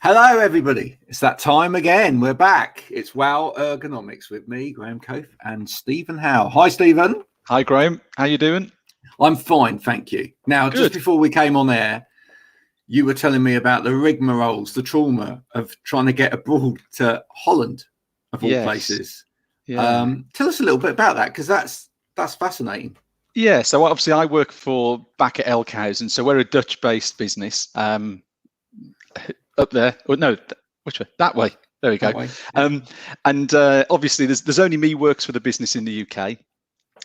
Hello, everybody. It's that time again. We're back. It's Wow Ergonomics with me, Graham Coath, and Stephen Howe. Hi, Stephen. Hi, Graham. How you doing? I'm fine, thank you. Now, Good. just before we came on air, you were telling me about the rigmaroles, the trauma of trying to get abroad to Holland, of all places. Yeah. Tell us a little bit about that, because that's fascinating. Yeah. So obviously, I work back at Elkhausen. So we're a Dutch-based business. Up there, or no, which way? That way. There we go. Yeah. And obviously, there's only me works for the business in the UK.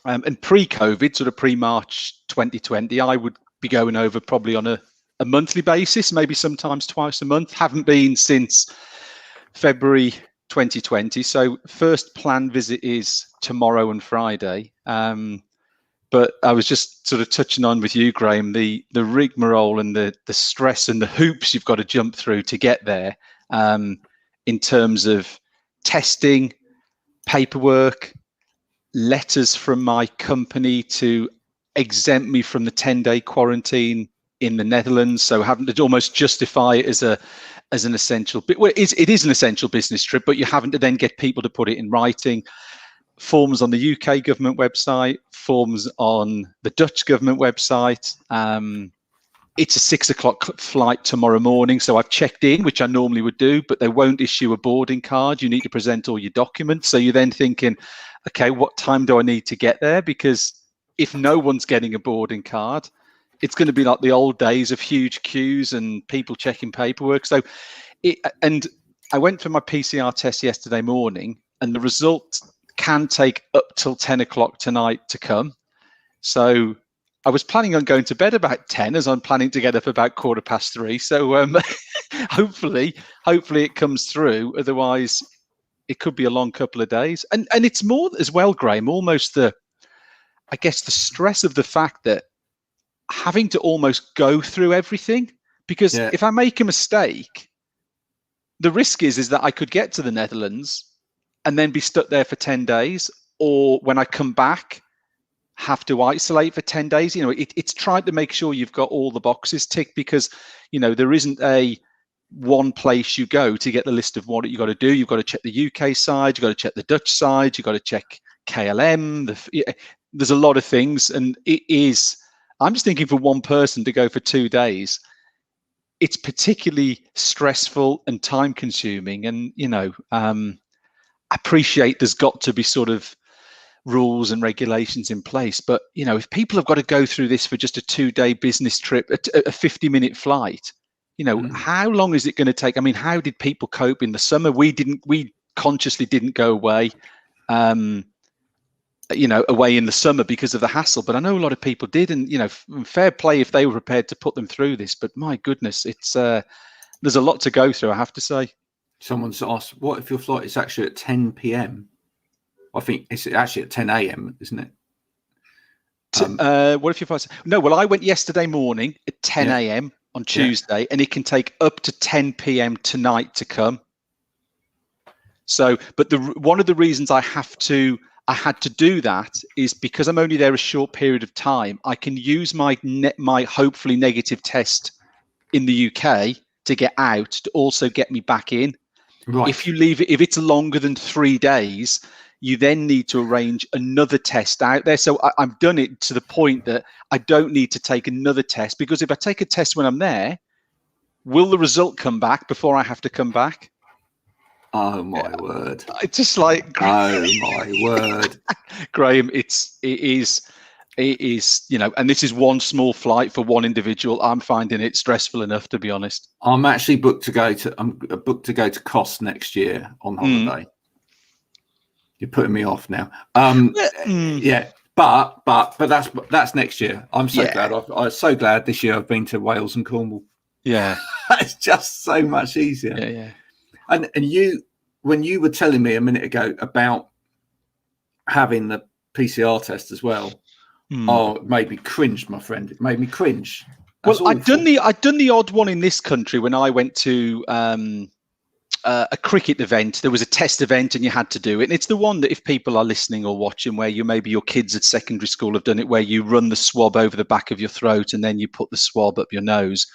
And pre-COVID, sort of pre-March 2020, I would be going over probably on a monthly basis, maybe sometimes twice a month. Haven't been since February 2020. So first planned visit is tomorrow and Friday. But I was just sort of touching on with you, Graham, the rigmarole and the stress and the hoops you've got to jump through to get there, in terms of testing, paperwork, letters from my company to exempt me from the 10-day quarantine in the Netherlands. So having to almost justify it as an essential bit. Well, it is an essential business trip, but you having to then get people to put it in writing. Forms on the UK government website, forms on the Dutch government website. It's a 6 o'clock flight tomorrow morning, so I've checked in, which I normally would do, but they won't issue a boarding card. You need to present all your documents. So you're then thinking, okay, what time do I need to get there? Because if no one's getting a boarding card, it's going to be like the old days of huge queues and people checking paperwork. And I went for my PCR test yesterday morning, and the result can take up till 10 o'clock tonight to come. So I was planning on going to bed about 10, as I'm planning to get up about 3:15. So hopefully it comes through. Otherwise, it could be a long couple of days. And it's more as well, Graham, almost the stress of the fact that having to almost go through everything, because if I make a mistake, the risk is that I could get to the Netherlands and then be stuck there for 10 days, or when I come back, have to isolate for 10 days. It's trying to make sure you've got all the boxes ticked, because, there isn't a one place you go to get the list of what you got to do. You've got to check the UK side, you've got to check the Dutch side, you've got to check KLM. There's a lot of things, and I'm just thinking for one person to go for 2 days, it's particularly stressful and time consuming. And, I appreciate there's got to be sort of rules and regulations in place, but if people have got to go through this for just a 2-day business trip, a 50-minute flight, how long is it going to take? I mean, how did people cope in the summer? We consciously didn't go away, away in the summer because of the hassle, but I know a lot of people did, and fair play if they were prepared to put them through this. But my goodness, it's there's a lot to go through, I have to say. Someone's asked, what if your flight is actually at 10 p.m.? I think it's actually at 10 a.m., isn't it? What if your flight? No, well, I went yesterday morning at 10 a.m. on Tuesday, and it can take up to 10 p.m. tonight to come. So, but one of the reasons I had to do that is because I'm only there a short period of time. I can use my hopefully negative test in the UK to get out, to also get me back in. Right. If you leave it, if it's longer than 3 days, you then need to arrange another test out there. So I've done it to the point that I don't need to take another test, because if I take a test when I'm there, will the result come back before I have to come back? Oh my word! It's just like, oh my word, Graham. It is, and this is one small flight for one individual. I'm finding it stressful enough, to be honest. I'm actually booked to go to Coath next year on holiday. You're putting me off now. Yeah, but that's next year. I'm so glad. I'm so glad this year I've been to Wales and Cornwall. Yeah, it's just so much easier. Yeah. And when you were telling me a minute ago about having the PCR test as well, oh, it made me cringe, my friend. It made me cringe. That's well, I'd done the odd one in this country when I went to a cricket event. There was a test event and you had to do it. And it's the one that, if people are listening or watching, where maybe your kids at secondary school have done it, where you run the swab over the back of your throat and then you put the swab up your nose.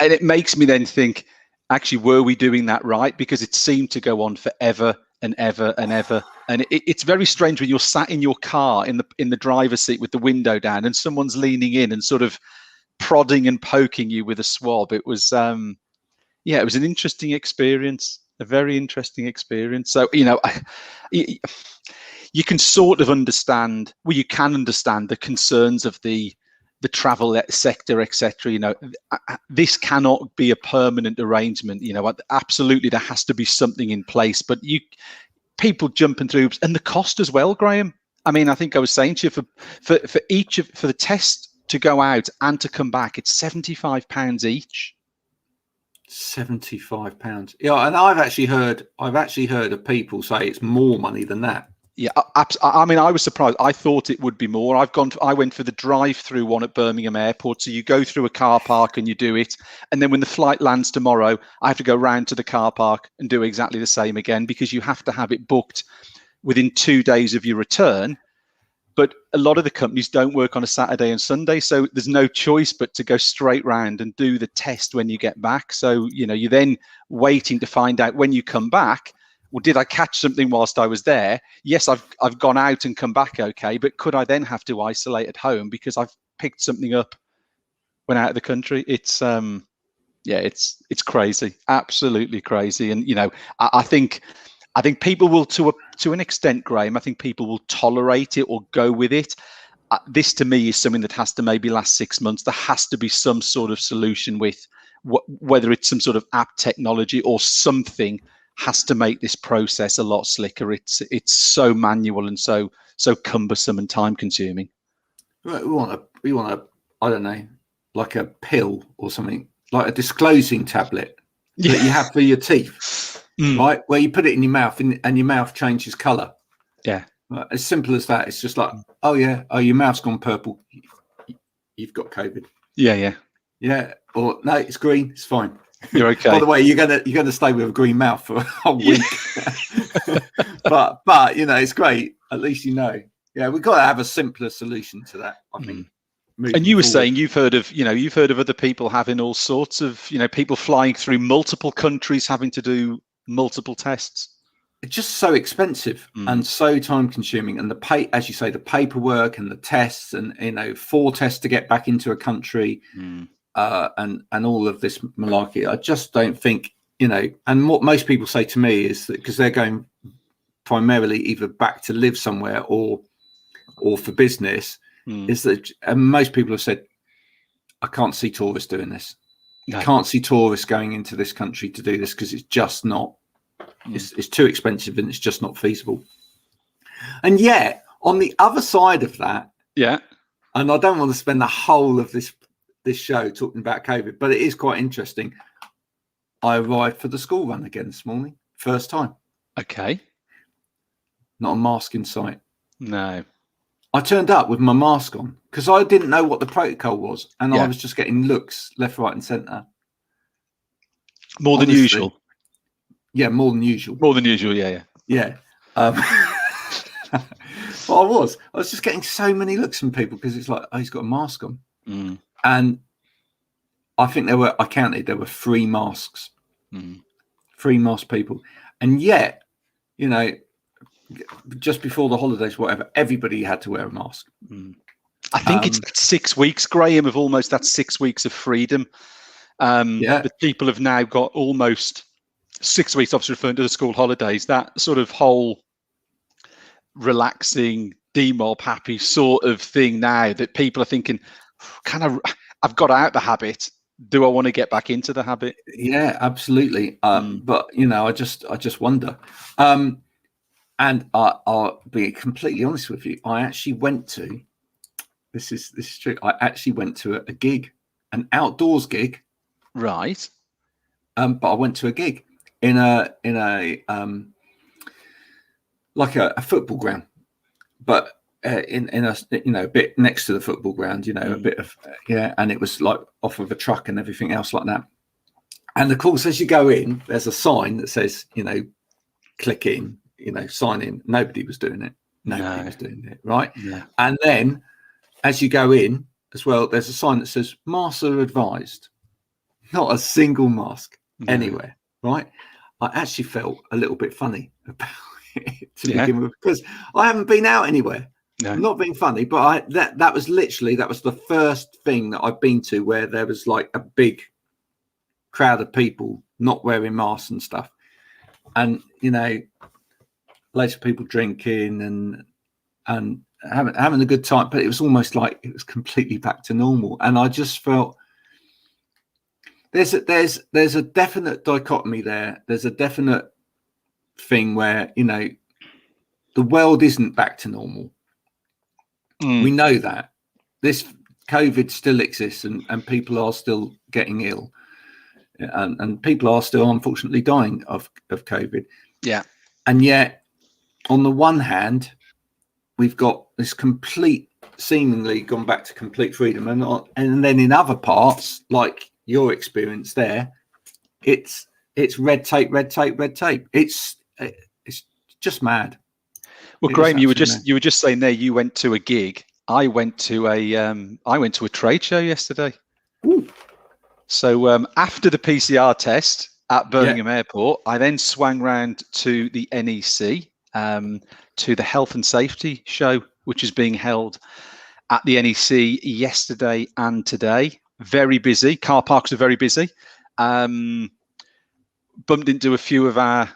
And it makes me then think, actually, were we doing that right? Because it seemed to go on forever and ever and ever. And it's very strange when you're sat in your car in the driver's seat with the window down and someone's leaning in and sort of prodding and poking you with a swab. It was, it was an interesting experience, a very interesting experience. So, you can sort of understand, well, you can understand the concerns of the travel sector, etc. This cannot be a permanent arrangement. Absolutely, there has to be something in place. But people jumping through, and the cost as well, Graham. I mean, I think I was saying to you for the test to go out and to come back, it's £75 each. £75. Yeah, and I've actually heard of people say it's more money than that. Yeah, I mean, I was surprised. I thought it would be more. I went for the drive-through one at Birmingham Airport. So you go through a car park and you do it, and then when the flight lands tomorrow, I have to go round to the car park and do exactly the same again, because you have to have it booked within 2 days of your return. But a lot of the companies don't work on a Saturday and Sunday, so there's no choice but to go straight round and do the test when you get back. So you're then waiting to find out when you come back. Well, did I catch something whilst I was there? Yes, I've gone out and come back okay, but could I then have to isolate at home because I've picked something up when out of the country? It's it's crazy, absolutely crazy. And I think people will, to an extent, Graham, I think people will tolerate it or go with it. This to me is something that has to maybe last 6 months. There has to be some sort of solution with whether it's some sort of app technology or something. Has to make this process a lot slicker. It's so manual and so cumbersome and time consuming. Right, we want a I don't know, like a pill or something, like a disclosing tablet that you have for your teeth, right? Where you put it in your mouth and your mouth changes colour. Yeah, right? As simple as that. It's just like, oh your mouth's gone purple. You've got COVID. Yeah. Or no, it's green. It's fine. You're okay. By the way, you're gonna stay with a green mouth for a whole week. but it's great. At least Yeah, we've got to have a simpler solution to that, I think. And you were saying you've heard of other people having all sorts of people flying through multiple countries having to do multiple tests. It's just so expensive and so time consuming, and as you say, the paperwork and the tests, and 4 tests to get back into a country. And all of this malarkey. I just don't think, and what most people say to me is that because they're going primarily either back to live somewhere or for business, is that most people have said, I can't see tourists doing this. No. I can't see tourists going into this country to do this because it's just not, it's too expensive and it's just not feasible. And yet, on the other side of that, and I don't want to spend the whole of this show talking about COVID, but it is quite interesting. I arrived for the school run again this morning, first time. Okay. Not a mask in sight. No. I turned up with my mask on because I didn't know what the protocol was, and I was just getting looks left, right, and centre. More than usual. Yeah, more than usual. More than usual. Yeah. But I was just getting so many looks from people because it's like, oh, he's got a mask on. And I think there were 3 masks, 3 masked people. And yet, just before the holidays, whatever, everybody had to wear a mask. I think it's 6 weeks, Graham, of almost that 6 weeks of freedom. But people have now got almost 6 weeks, obviously referring to the school holidays, that sort of whole relaxing, demob happy sort of thing now that people are thinking, I've got out the habit. Do I want to get back into the habit? Yeah, absolutely. But I just wonder. And I'll be completely honest with you. I actually went to this is true. I actually went to a gig, an outdoors gig. Right. But I went to a gig in a like a football ground, but in a a bit next to the football ground, a bit of and it was like off of a truck and everything else like that. And of course, as you go in, there's a sign that says click in, sign in. Nobody was doing it. Nobody was doing it, right? Yeah. And then as you go in as well, there's a sign that says masks are advised. Not a single mask. anywhere, right? I actually felt a little bit funny about it to begin with, because I haven't been out anywhere. No. I'm not being funny, but that was the first thing that I've been to where there was like a big crowd of people not wearing masks and stuff, and loads of people drinking and having a good time. But it was almost like it was completely back to normal, and I just felt there's a definite dichotomy there. There's a definite thing where the world isn't back to normal. We know that this COVID still exists, and people are still getting ill, and people are still unfortunately dying of COVID. Yeah. And yet, on the one hand, we've got this seemingly gone back to complete freedom, and then in other parts, like your experience there, it's red tape. It's just mad. Well, Graham, you were just saying there you went to a gig. I went to a trade show yesterday. Ooh. So after the PCR test at Birmingham Airport, I then swung round to the NEC, to the health and safety show, which is being held at the NEC yesterday and today. Very busy. Car parks are very busy. Bumped into a few of our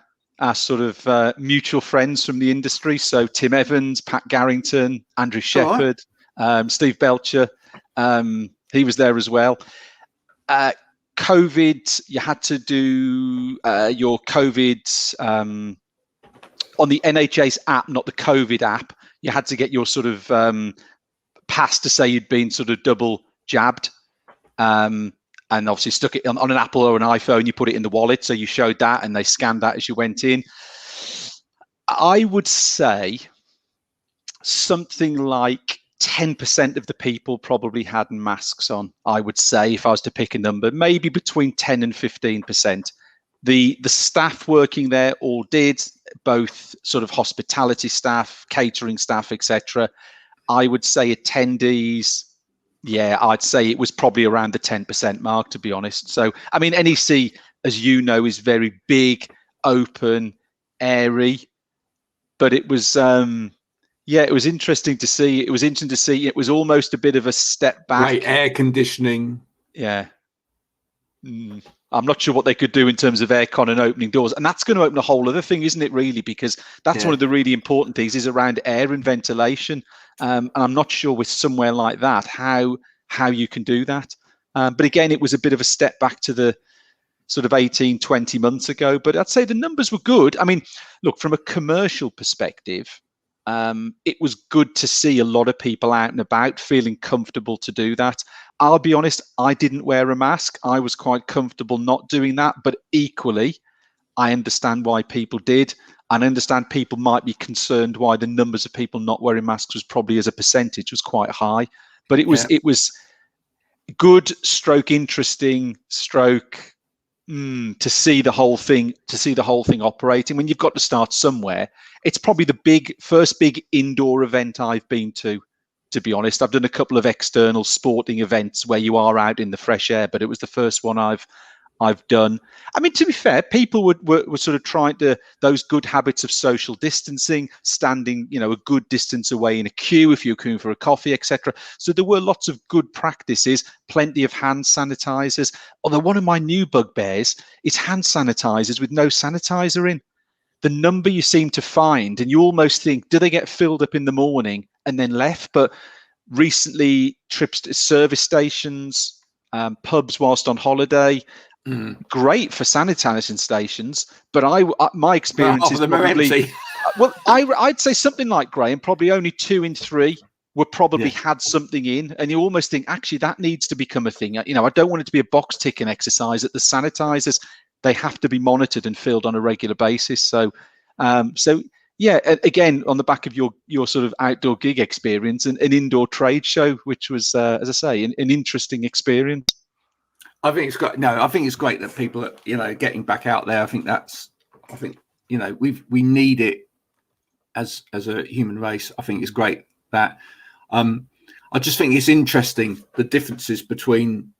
sort of mutual friends from the industry. So Tim Evans, Pat Garrington, Andrew Shepherd, Steve Belcher. He was there as well. COVID, you had to do your COVID on the NHS app, not the COVID app. You had to get your sort of pass to say you'd been sort of double jabbed. And obviously stuck it on an Apple or an iPhone, you put it in the wallet. So you showed that and they scanned that as you went in. I would say something like 10% of the people probably had masks on. I would say, if I was to pick a number, maybe between 10 and 15%. The staff working there all did, both sort of hospitality staff, catering staff, etc. I would say attendees, I'd say it was probably around the 10% mark, to be honest. So, I mean, NEC, as you know, is very big, open, airy, but it was, it was interesting to see. It was interesting to see. It was almost a bit of a step back. Great air conditioning. Yeah. I'm not sure what they could do in terms of aircon and opening doors. And that's going to open a whole other thing, isn't it, really? Because that's one of the really important things is around air and ventilation. And I'm not sure with somewhere like that, how you can do that. But again, it was a bit of a step back to the sort of 18, 20 months ago. But I'd say the numbers were good. I mean, look, from a commercial perspective, it was good to see a lot of people out and about feeling comfortable to do that. I'll be honest, I didn't wear a mask. I was quite comfortable not doing that. But equally, I understand why people did. And I understand people might be concerned why the numbers of people not wearing masks was probably as a percentage was quite high. But it was good stroke interesting stroke to see the whole thing operating. When you've got to start somewhere, it's probably the first big indoor event I've been to be honest. I've done a couple of external sporting events where you are out in the fresh air, but it was the first one I've done. I mean, to be fair, people were sort of trying those good habits of social distancing, standing, a good distance away in a queue if you're queuing for a coffee, etc. So there were lots of good practices, plenty of hand sanitizers. Although one of my new bugbears is hand sanitizers with no sanitizer in. The number you seem to find, and you almost think, do they get filled up in the morning and then left? But recently, trips to service stations, pubs whilst on holiday, great for sanitizing stations. But my experience is probably, well, I'd say something like Graham, probably only 2 in 3 were probably had something in, and you almost think actually that needs to become a thing. I don't want it to be a box ticking exercise. That the sanitizers, they have to be monitored and filled on a regular basis. So again, on the back of your sort of outdoor gig experience and an indoor trade show, which was, as I say, an interesting experience. I think it's great. No, I think it's great that people are, getting back out there. I think we need it as a human race. I think it's great that, I just think it's interesting, the differences between,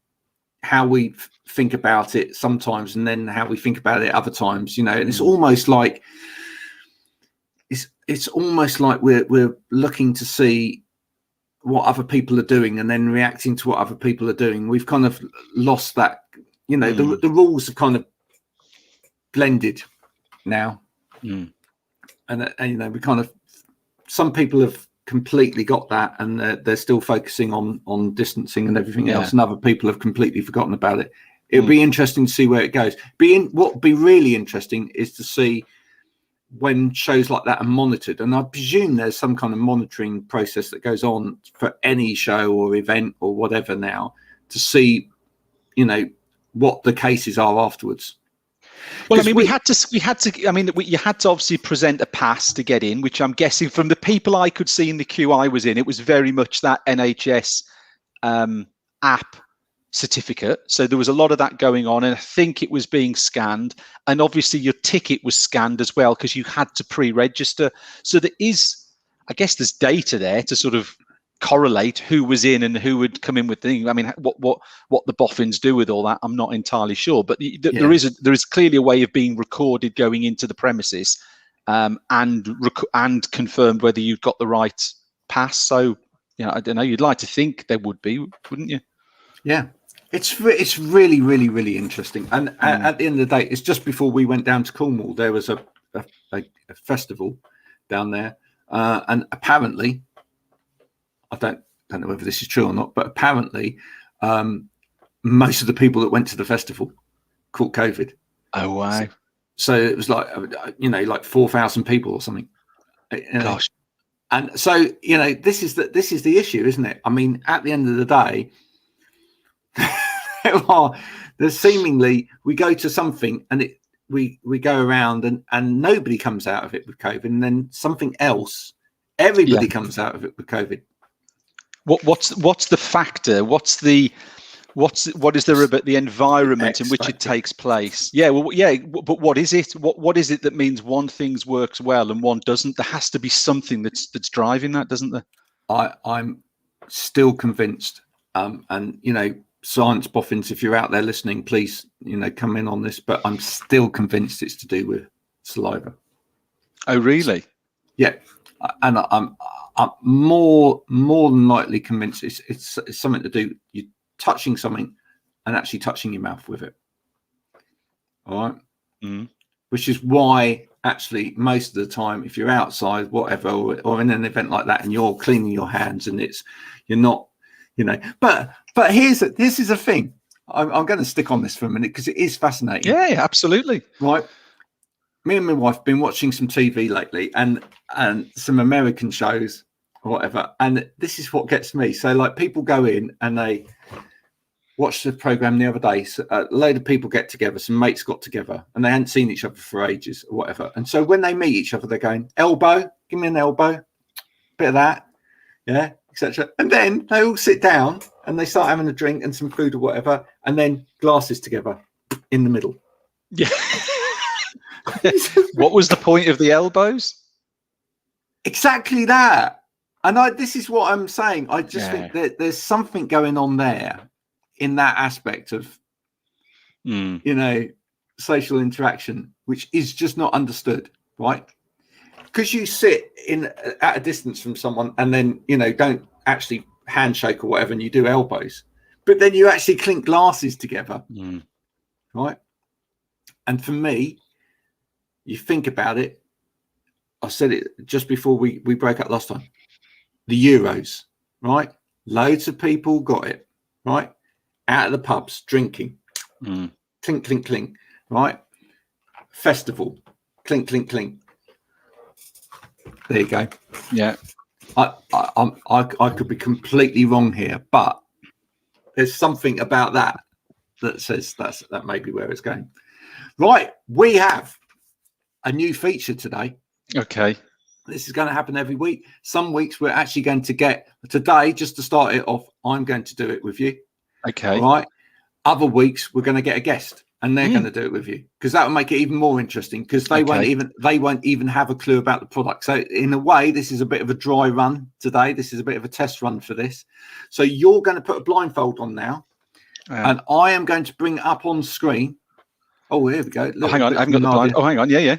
how we think about it sometimes, and then how we think about it other times, and it's almost like it's almost like we're looking to see what other people are doing and then reacting to what other people are doing. We've kind of lost that, the rules have kind of blended now. And we kind of, some people have completely got that, and they're still focusing on distancing and everything else, and other people have completely forgotten about it. It'll be interesting to see where it goes. What would be really interesting is to see when shows like that are monitored, and I presume there's some kind of monitoring process that goes on for any show or event or whatever now, to see what the cases are afterwards. Well, I mean, you had to obviously present a pass to get in, which I'm guessing from the people I could see in the queue I was in, it was very much that NHS app certificate. So there was a lot of that going on, and I think it was being scanned, and obviously your ticket was scanned as well because you had to pre-register. So there is, I guess, there's data there to sort of correlate who was in and who would come in with things. I mean, what the boffins do with all that, I'm not entirely sure, but there is clearly a way of being recorded going into the premises, and confirmed whether you've got the right pass. So I don't know, you'd like to think there would be, wouldn't you? Yeah, it's really, really, really interesting. And at the end of the day, it's just before we went down to Cornwall, there was a festival down there, and apparently, I don't know whether this is true or not, but apparently most of the people that went to the festival caught COVID. Oh, wow. So it was like, like 4,000 people or something. Gosh. And so, this is the issue, isn't it? I mean, at the end of the day, there's seemingly, we go to something and we go around and nobody comes out of it with COVID, and then something else, everybody comes out of it with COVID. What's the factor? What is there about the environment in which it takes place? But what is it? What is it that means one thing works well and one doesn't? There has to be something that's driving that, doesn't there? I'm still convinced, and science boffins, if you're out there listening, please come in on this, but I'm still convinced it's to do with saliva. Oh, really? Yeah, and I'm more than likely convinced it's something to do, you touching something and actually touching your mouth with it. All right. Which is why actually most of the time, if you're outside, whatever, or in an event like that, and you're cleaning your hands, and you're not, but this is a thing. I'm going to stick on this for a minute because it is fascinating. Yeah, absolutely. Right. Me and my wife have been watching some TV lately, and some American shows or whatever, and this is what gets me. So like, people go in and they watched the program the other day. So a load of people get together, some mates got together, and they hadn't seen each other for ages or whatever. And so when they meet each other, they're going, elbow, give me an elbow, bit of that, yeah, etc. And then they all sit down and they start having a drink and some food or whatever, and then glasses together in the middle. Yeah. What was the point of the elbows? Exactly that. And this is what I'm saying. I just think that there's something going on there in that aspect of, social interaction, which is just not understood, right? Because you sit at a distance from someone and then, don't actually handshake or whatever, and you do elbows, but then you actually clink glasses together, right? And for me, you think about it, I said it just before we broke up last time, the Euros, right? Loads of people got it, right? Out of the pubs, drinking, clink, clink, clink, right? Festival, clink, clink, clink. There you go. Yeah. I could be completely wrong here, but there's something about that says that may be where it's going. Right, we have a new feature today. Okay. This is going to happen every week. Some weeks we're actually going to get today, just to start it off, I'm going to do it with you. Okay. All right. Other weeks we're going to get a guest and they're going to do it with you, because that will make it even more interesting, because they won't even have a clue about the product. So in a way, this is a bit of a dry run today. This is a bit of a test run for this. So you're going to put a blindfold on now. and I am going to bring it up on screen. Oh, here we go. Oh, hang on, I haven't got the blind. Oh, hang on, yeah.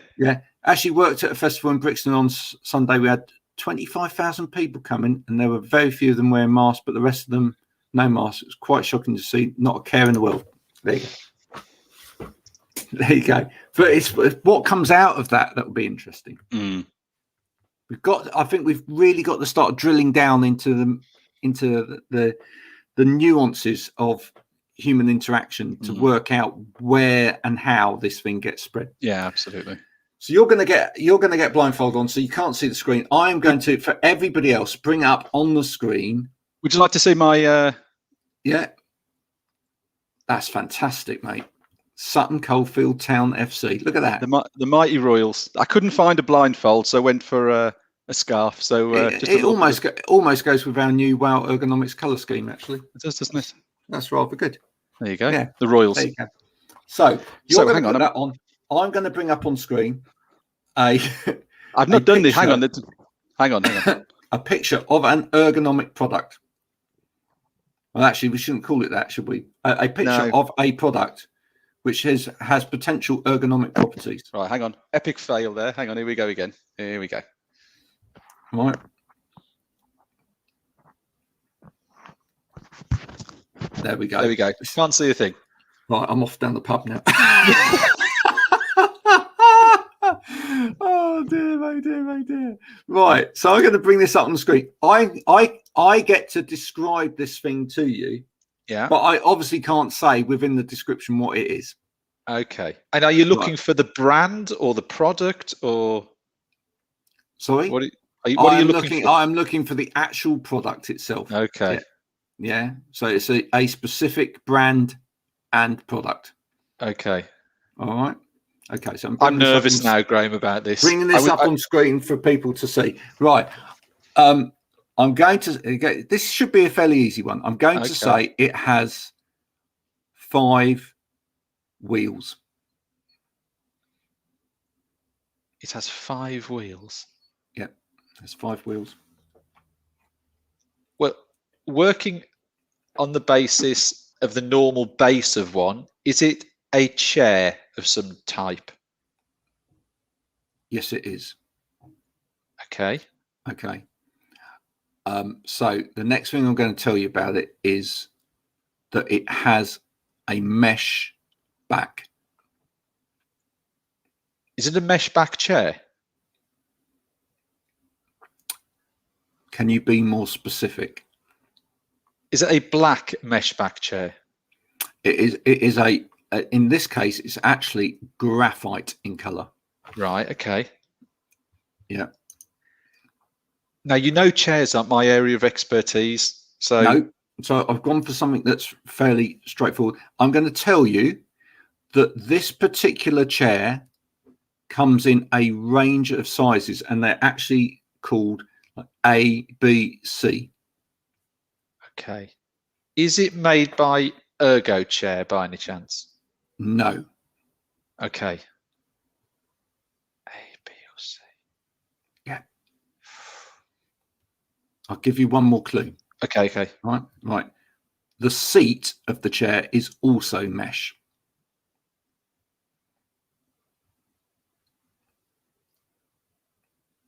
Actually worked at a festival in Brixton on Sunday. We had 25,000 people coming, and there were very few of them wearing masks, but the rest of them no masks. It was quite shocking to see. Not a care in the world. There you go. There you go. But it's what comes out of that will be interesting. I think we've really got to start drilling down into the nuances of human interaction to work out where and how this thing gets spread. Yeah, absolutely. So you're going to get blindfold on, so you can't see the screen. I am going to, for everybody else, bring up on the screen. Would you like to see my? Yeah, that's fantastic, mate. Sutton Coldfield Town FC. Look at that. The Mighty Royals. I couldn't find a blindfold, so I went for a scarf. So it almost goes with our new Wow Ergonomics colour scheme. Actually, it does, doesn't it? That's rather good. There you go. Yeah, the Royals. There you go. So you're going to put that on. I'm going to bring up on screen I've not done this. Hang on. A picture of an ergonomic product. Well, actually, we shouldn't call it that, should we? A picture of a product which has potential ergonomic properties. Right, hang on. Epic fail there. Hang on. Here we go again. Here we go. Right. There we go. There we go. Can't see a thing. Right, I'm off down the pub now. Oh dear. Right, so I'm going to bring this up on the screen. I get to describe this thing to you. Yeah. But I obviously can't say within the description what it is. Okay. And are you looking for the brand or the product or? Sorry. What are you looking for? I'm looking for the actual product itself. Okay. Yeah. So it's a specific brand and product. Okay. All right. Okay. So I'm nervous now, Graham, about this. Bringing this up on screen for people to see. Right. I'm going to. This should be a fairly easy one. I'm going to say it has 5 wheels. It has 5 wheels. Yeah, it has 5 wheels. Well, working on the basis of the normal base of one, is it a chair of some type? Yes, it is. Okay. Okay. So the next thing I'm going to tell you about it is that it has a mesh back. Is it a mesh back chair? Can you be more specific? Is it a black mesh back chair? It is in this case, it's actually graphite in color. Right. Okay. Yeah. Now, chairs aren't my area of expertise. So I've gone for something that's fairly straightforward. I'm going to tell you that this particular chair comes in a range of sizes, and they're actually called A, B, C. Okay. Is it made by Ergo Chair by any chance? No. Okay. A, B, or C. Yeah. I'll give you one more clue. Okay. Right. The seat of the chair is also mesh.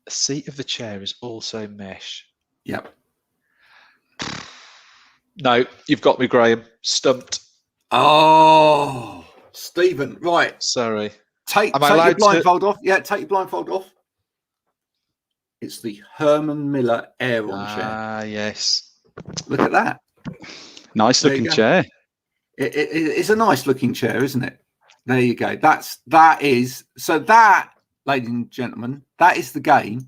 The seat of the chair is also mesh. Yep. No, you've got me, Graham. Stumped. Oh, Stephen. Right. Sorry. Take your blindfold off. Yeah, take your blindfold off. It's the Herman Miller Aeron chair. Ah, yes. Look at that. Nice looking chair. It's a nice looking chair, isn't it? There you go. That, ladies and gentlemen, that is the game.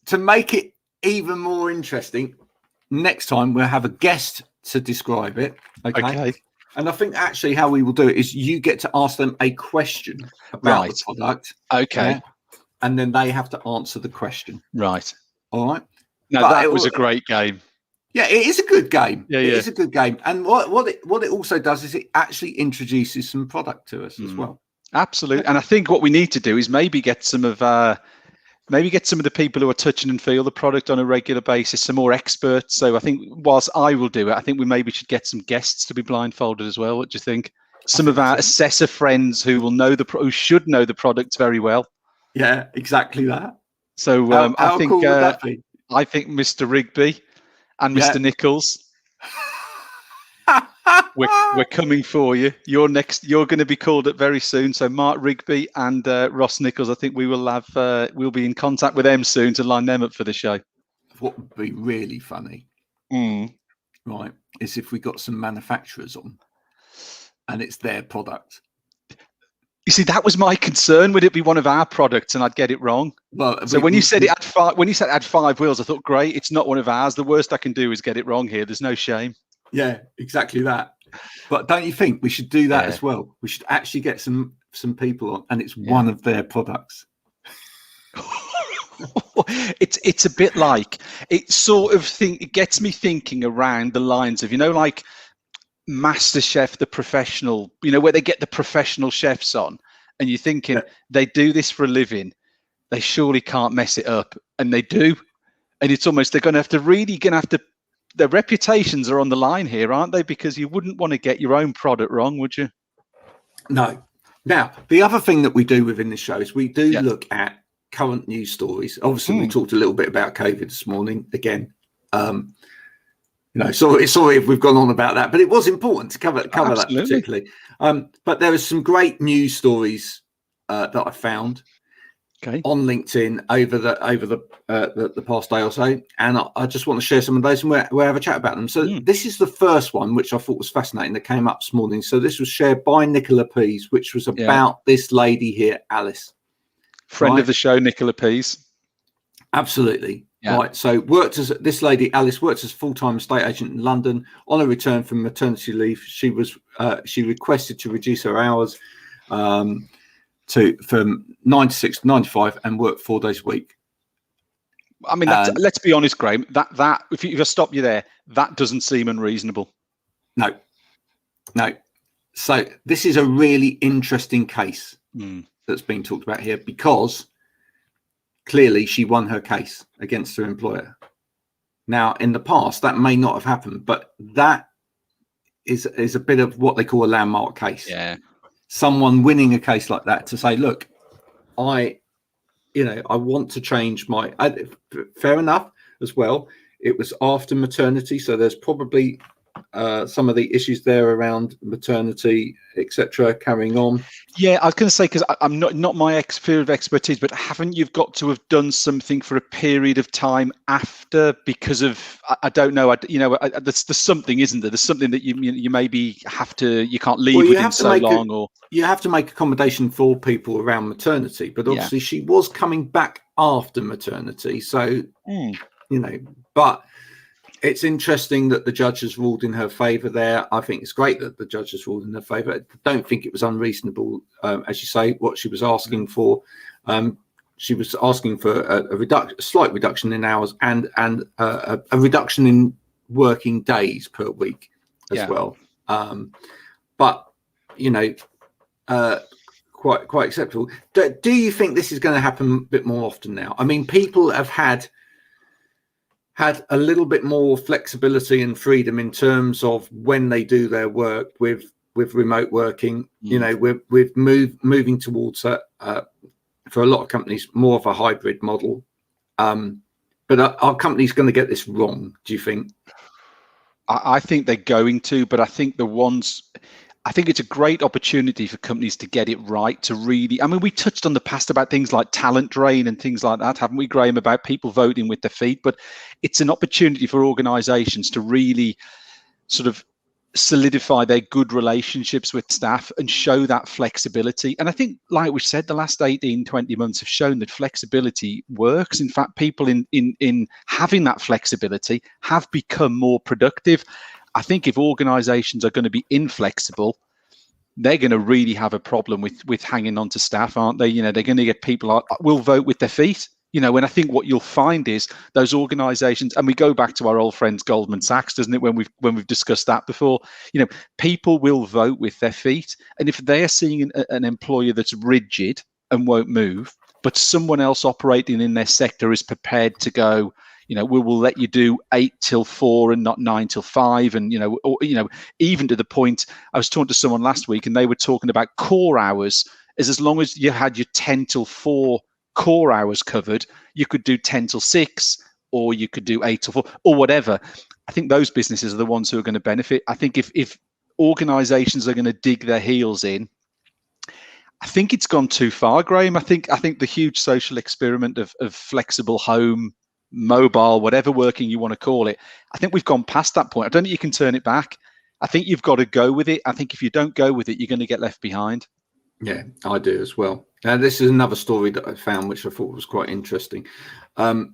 To make it even more interesting, next time we'll have a guest to describe it. Okay. And I think actually how we will do it is you get to ask them a question about the product. Okay. Yeah, and then they have to answer the question. Right. All right. No, that was a great game. Yeah, it is a good game. Yeah, it is a good game. And what it also does is it actually introduces some product to us as well. Absolutely. And I think what we need to do is maybe get some of maybe get some of the people who are touching and feel the product on a regular basis, some more experts. So I think whilst I will do it, I think we maybe should get some guests to be blindfolded as well. What do you think? Some of our assessor friends who will know who should know the products very well. Yeah, exactly that. So how cool would that be? I think Mr. Rigby and Mr. Nichols, we're coming for you. You're next. You're going to be called up very soon. So Mark Rigby and Ross Nichols, I think we will have. We'll be in contact with them soon to line them up for the show. What would be really funny, right, is if we got some manufacturers on, and it's their product. You see, that was my concern. Would it be one of our products, and I'd get it wrong? Well, so when you said it had 5 wheels, I thought, great, it's not one of ours. The worst I can do is get it wrong here. There's no shame. Yeah, exactly that. But don't you think we should do that as well? We should actually get some people on, and it's one of their products. It's a bit like it sort of it gets me thinking around the lines of, like MasterChef, the professional, where they get the professional chefs on, and you're thinking they do this for a living, they surely can't mess it up, and they do, and it's almost they're going to have to their reputations are on the line here, aren't they? Because you wouldn't want to get your own product wrong, would you? No. Now, the other thing that we do within the show is we do look at current news stories. Obviously, we talked a little bit about COVID this morning. Again, sorry if we've gone on about that, but it was important to cover that particularly. But there are some great news stories that I found on LinkedIn over the past day or so, and I just want to share some of those and we'll have a chat about them. So this is the first one, which I thought was fascinating, that came up this morning. So this was shared by Nicola Pease, which was about this lady here, Alice. Friend of the show, Nicola Pease. Absolutely. Yeah. Right. So this lady, Alice, worked as a full-time estate agent in London. On her return from maternity leave, she requested to reduce her hours from 9 to 6 to 9 to 5 and work 4 days a week. I mean, let's be honest, Graham, that if I stop you there, that doesn't seem unreasonable. No. So this is a really interesting case that's being talked about here, because clearly she won her case against her employer. Now, in the past, that may not have happened, but that is a bit of what they call a landmark case. Yeah. Someone winning a case like that to say, look, I want to change my, fair enough as well. It was after maternity, so there's probably some of the issues there around maternity, etc., carrying on. Yeah, I was going to say, because I'm not my field of expertise, but haven't you got to have done something for a period of time after, because of, I don't know, there's something, isn't there? There's something that you maybe you can't leave within so long, or you have to make accommodation for people around maternity. But obviously, she was coming back after maternity, so but. It's interesting that the judge has ruled in her favour there. I think it's great that the judge has ruled in her favour. I don't think it was unreasonable, as you say, what she was asking for. She was asking for a slight reduction in hours and a reduction in working days per week as well. But quite acceptable. Do you think this is going to happen a bit more often now? I mean, people have had a little bit more flexibility and freedom in terms of when they do their work with remote working. With moving towards for a lot of companies more of a hybrid model. But are companies going to get this wrong, do you think? I think they're going to, but I think I think it's a great opportunity for companies to get it right, to really, I mean, we touched on the past about things like talent drain and things like that, haven't we, Graham, about people voting with their feet? But it's an opportunity for organizations to really sort of solidify their good relationships with staff and show that flexibility. And I think, like we said, the last 18, 20 months have shown that flexibility works. In fact, people in having that flexibility have become more productive. I think if organizations are going to be inflexible, they're going to really have a problem with hanging on to staff, aren't they? They're going to get people will vote with their feet. And I think what you'll find is those organizations, and we go back to our old friends Goldman Sachs, doesn't it, when we've discussed that before, people will vote with their feet. And if they're seeing an employer that's rigid and won't move, but someone else operating in their sector is prepared to go, we will let you do 8 till 4 and not 9 till 5. And, even to the point, I was talking to someone last week and they were talking about core hours as long as you had your 10 till 4 core hours covered, you could do 10 till 6 or you could do 8 till 4 or whatever. I think those businesses are the ones who are going to benefit. I think if organizations are going to dig their heels in, I think it's gone too far, Graham. I think the huge social experiment of flexible home, mobile, whatever working you want to call it, I think we've gone past that point. I don't think you can turn it back. I think you've got to go with it. I think if you don't go with it, you're going to get left behind. Yeah, I do as well. This is another story that I found, which I thought was quite interesting. It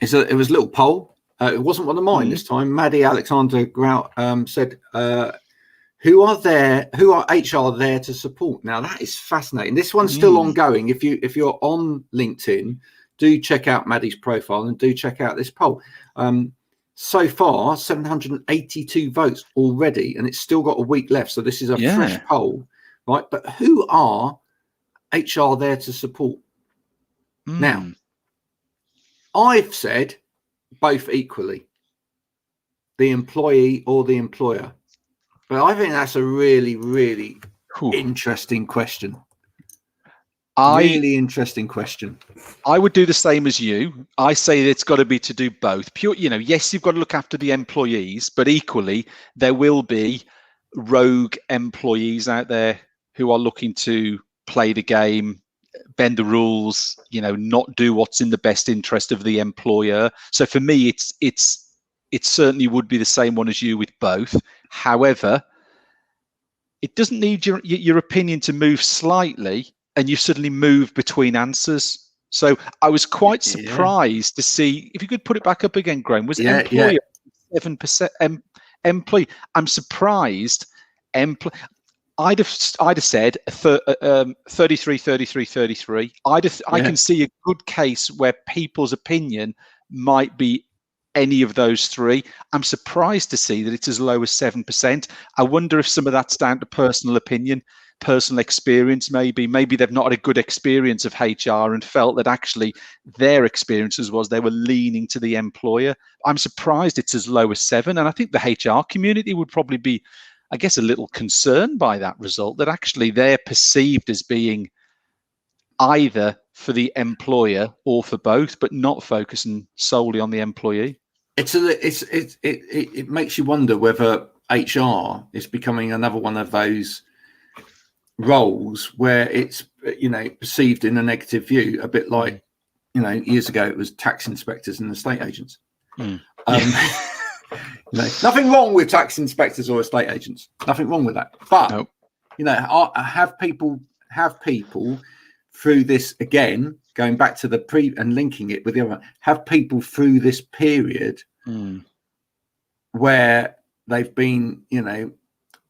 was a little poll. It wasn't one of mine this time. Maddie Alexander Grout said, who are HR there to support? Now that is fascinating. This one's still ongoing. If you're on LinkedIn, do check out Maddie's profile and do check out this poll. So far, 782 votes already, and it's still got a week left. So this is a fresh poll, right? But who are HR there to support? Now, I've said both equally, the employee or the employer. But I think that's a really, really interesting question. Really interesting question. I would do the same as you. I say it's got to be to do both. Yes, you've got to look after the employees, but equally there will be rogue employees out there who are looking to play the game, bend the rules, not do what's in the best interest of the employer. So for me, it certainly would be the same one as you with both. However, it doesn't need your opinion to move slightly and you suddenly move between answers. So I was quite surprised to see, if you could put it back up again, Graham, was employer 7% employee? I'm surprised. I'd have said 33, 33, 33. I can see a good case where people's opinion might be any of those three. I'm surprised to see that it's as low as 7%. I wonder if some of that's down to personal opinion, personal experience. Maybe they've not had a good experience of HR and felt that actually their experiences was they were leaning to the employer. I'm surprised it's as low as 7%. And I think the HR community would probably be, I guess, a little concerned by that result, that actually they're perceived as being either for the employer or for both, but not focusing solely on the employee. It makes you wonder whether HR is becoming another one of those roles where it's perceived in a negative view, a bit like years ago it was tax inspectors and estate agents. Nothing wrong with tax inspectors or estate agents, nothing wrong with that, but have people through this, again going back to the pre and linking it with the other, have people through this period where they've been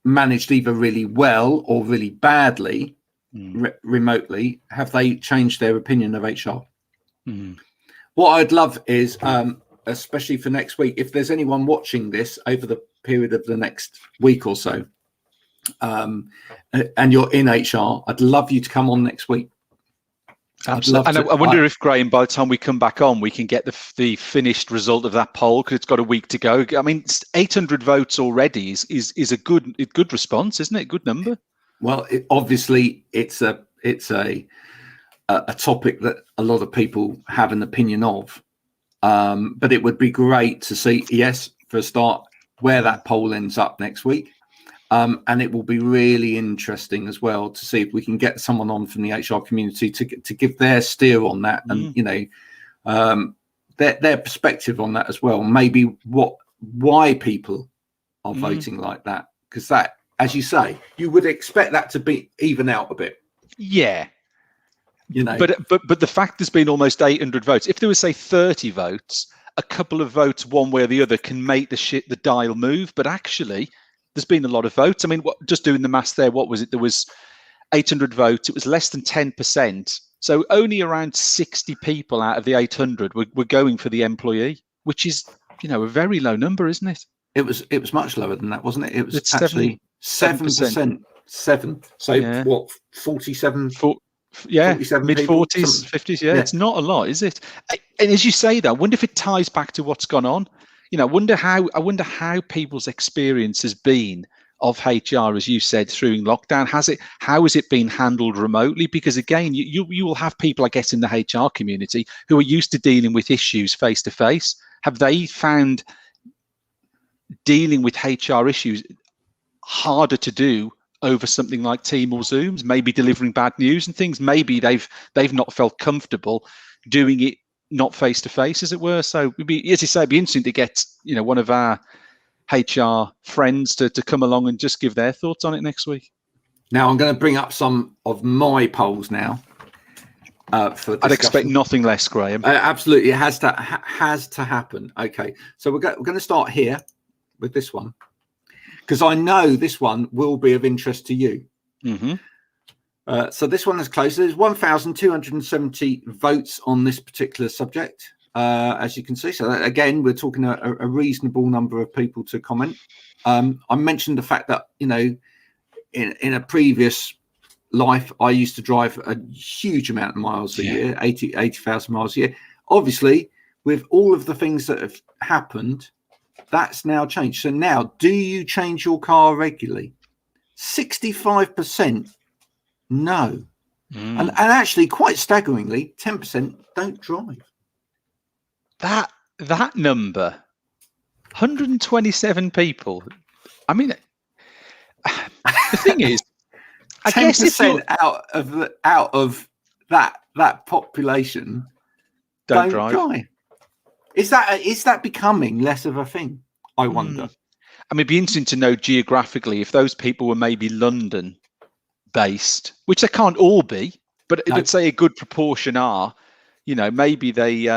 managed either really well or really badly remotely, have they changed their opinion of HR? What I'd love is especially for next week, if there's anyone watching this over the period of the next week or so, and you're in HR, I'd love you to come on next week. Absolutely. And I wonder if, Graham, by the time we come back on, we can get the finished result of that poll, because it's got a week to go. I mean, 800 votes already is a good response, isn't it? A good number. Well, obviously, it's a topic that a lot of people have an opinion of. But it would be great to see, yes, for a start, where that poll ends up next week. And it will be really interesting as well to see if we can get someone on from the HR community to give their steer on that, and their perspective on that as well. Maybe why people are voting like that, because that, as you say, you would expect that to be even out a bit. Yeah. But the fact there's been almost 800 votes. If there was, say, 30 votes, a couple of votes one way or the other can make the dial move. But actually, there's been a lot of votes. I mean, just doing the maths there, what was it? There was 800 votes. It was less than 10%. So only around 60 people out of the 800 were going for the employee, which is, a very low number, isn't it? It was much lower than that, wasn't it? It was actually 7%. 7. So what? 47. Yeah, 47 mid people, 40s, 50s. Yeah, it's not a lot, is it? And as you say that, I wonder if it ties back to what's gone on. I wonder how people's experience has been of HR, as you said, through lockdown. How has it been handled remotely? Because again, you will have people, I guess, in the HR community who are used to dealing with issues face to face. Have they found dealing with HR issues harder to do over something like Team or Zooms, maybe delivering bad news and things? Maybe they've not felt comfortable doing it not face to face, as it were. So it'd be, as you say, it'd be interesting to get one of our HR friends to come along and just give their thoughts on it next week. Now I'm going to bring up some of my polls now. For discussion. I'd expect nothing less, Graham. Absolutely, it has to happen. Okay, so we're going to start here with this one, because I know this one will be of interest to you. Mm-hmm. So this one is close. There's 1,270 votes on this particular subject, as you can see. So that, again, we're talking a reasonable number of people to comment. I mentioned the fact that, in a previous life, I used to drive a huge amount of miles a year, 80,000 miles a year. Obviously, with all of the things that have happened, that's now changed. So now, do you change your car regularly? 65% no. And actually, quite staggeringly, 10% don't drive. That number, 127 people. I mean, the thing is, I guess if 10% out of that population don't drive. Is that becoming less of a thing? I wonder. I mean, it'd be interesting to know geographically if those people were maybe London based, which they can't all be, but it would say a good proportion are. Maybe they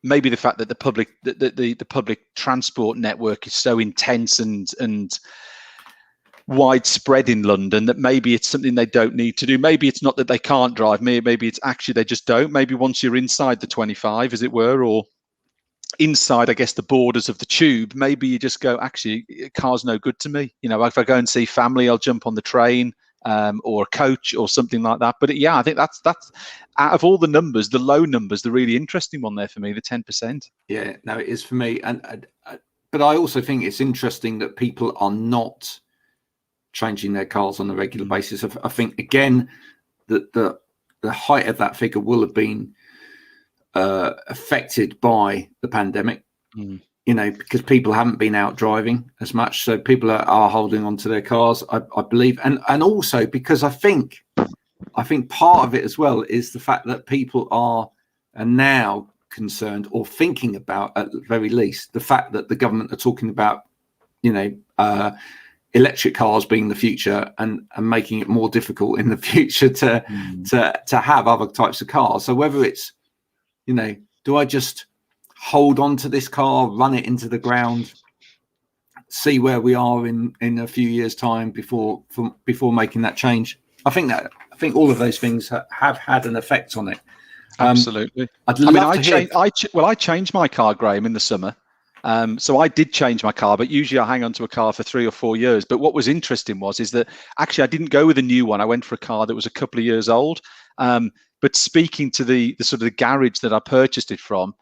maybe the fact that the public transport network is so intense and widespread in London that maybe it's something they don't need to do. Maybe it's not that they can't drive. Maybe it's actually they just don't. Maybe once you're inside the 25, as it were, or inside, I guess, the borders of the tube, maybe you just go, actually, a car's no good to me. If I go and see family, I'll jump on the train or a coach or something like that. But yeah, I think that's out of all the numbers, the low numbers, the really interesting one there for me, the 10%. Yeah, no, it is for me. But I also think it's interesting that people are not changing their cars on a regular basis. I think, again, that the height of that figure will have been affected by the pandemic, because people haven't been out driving as much. So people are holding on to their cars, I believe. And also because I think part of it as well is the fact that people are now concerned or thinking about, at the very least, the fact that the government are talking about, electric cars being the future and making it more difficult in the future to have other types of cars. So whether it's, do I just hold on to this car, run it into the ground, see where we are in a few years' time before making that change? I think all of those things have had an effect on it. Absolutely. I changed my car, Graham, in the summer. So I did change my car, but usually I hang on to a car for 3 or 4 years. But what was interesting is that actually I didn't go with a new one. I went for a car that was a couple of years old. But speaking to the sort of the garage that I purchased it from,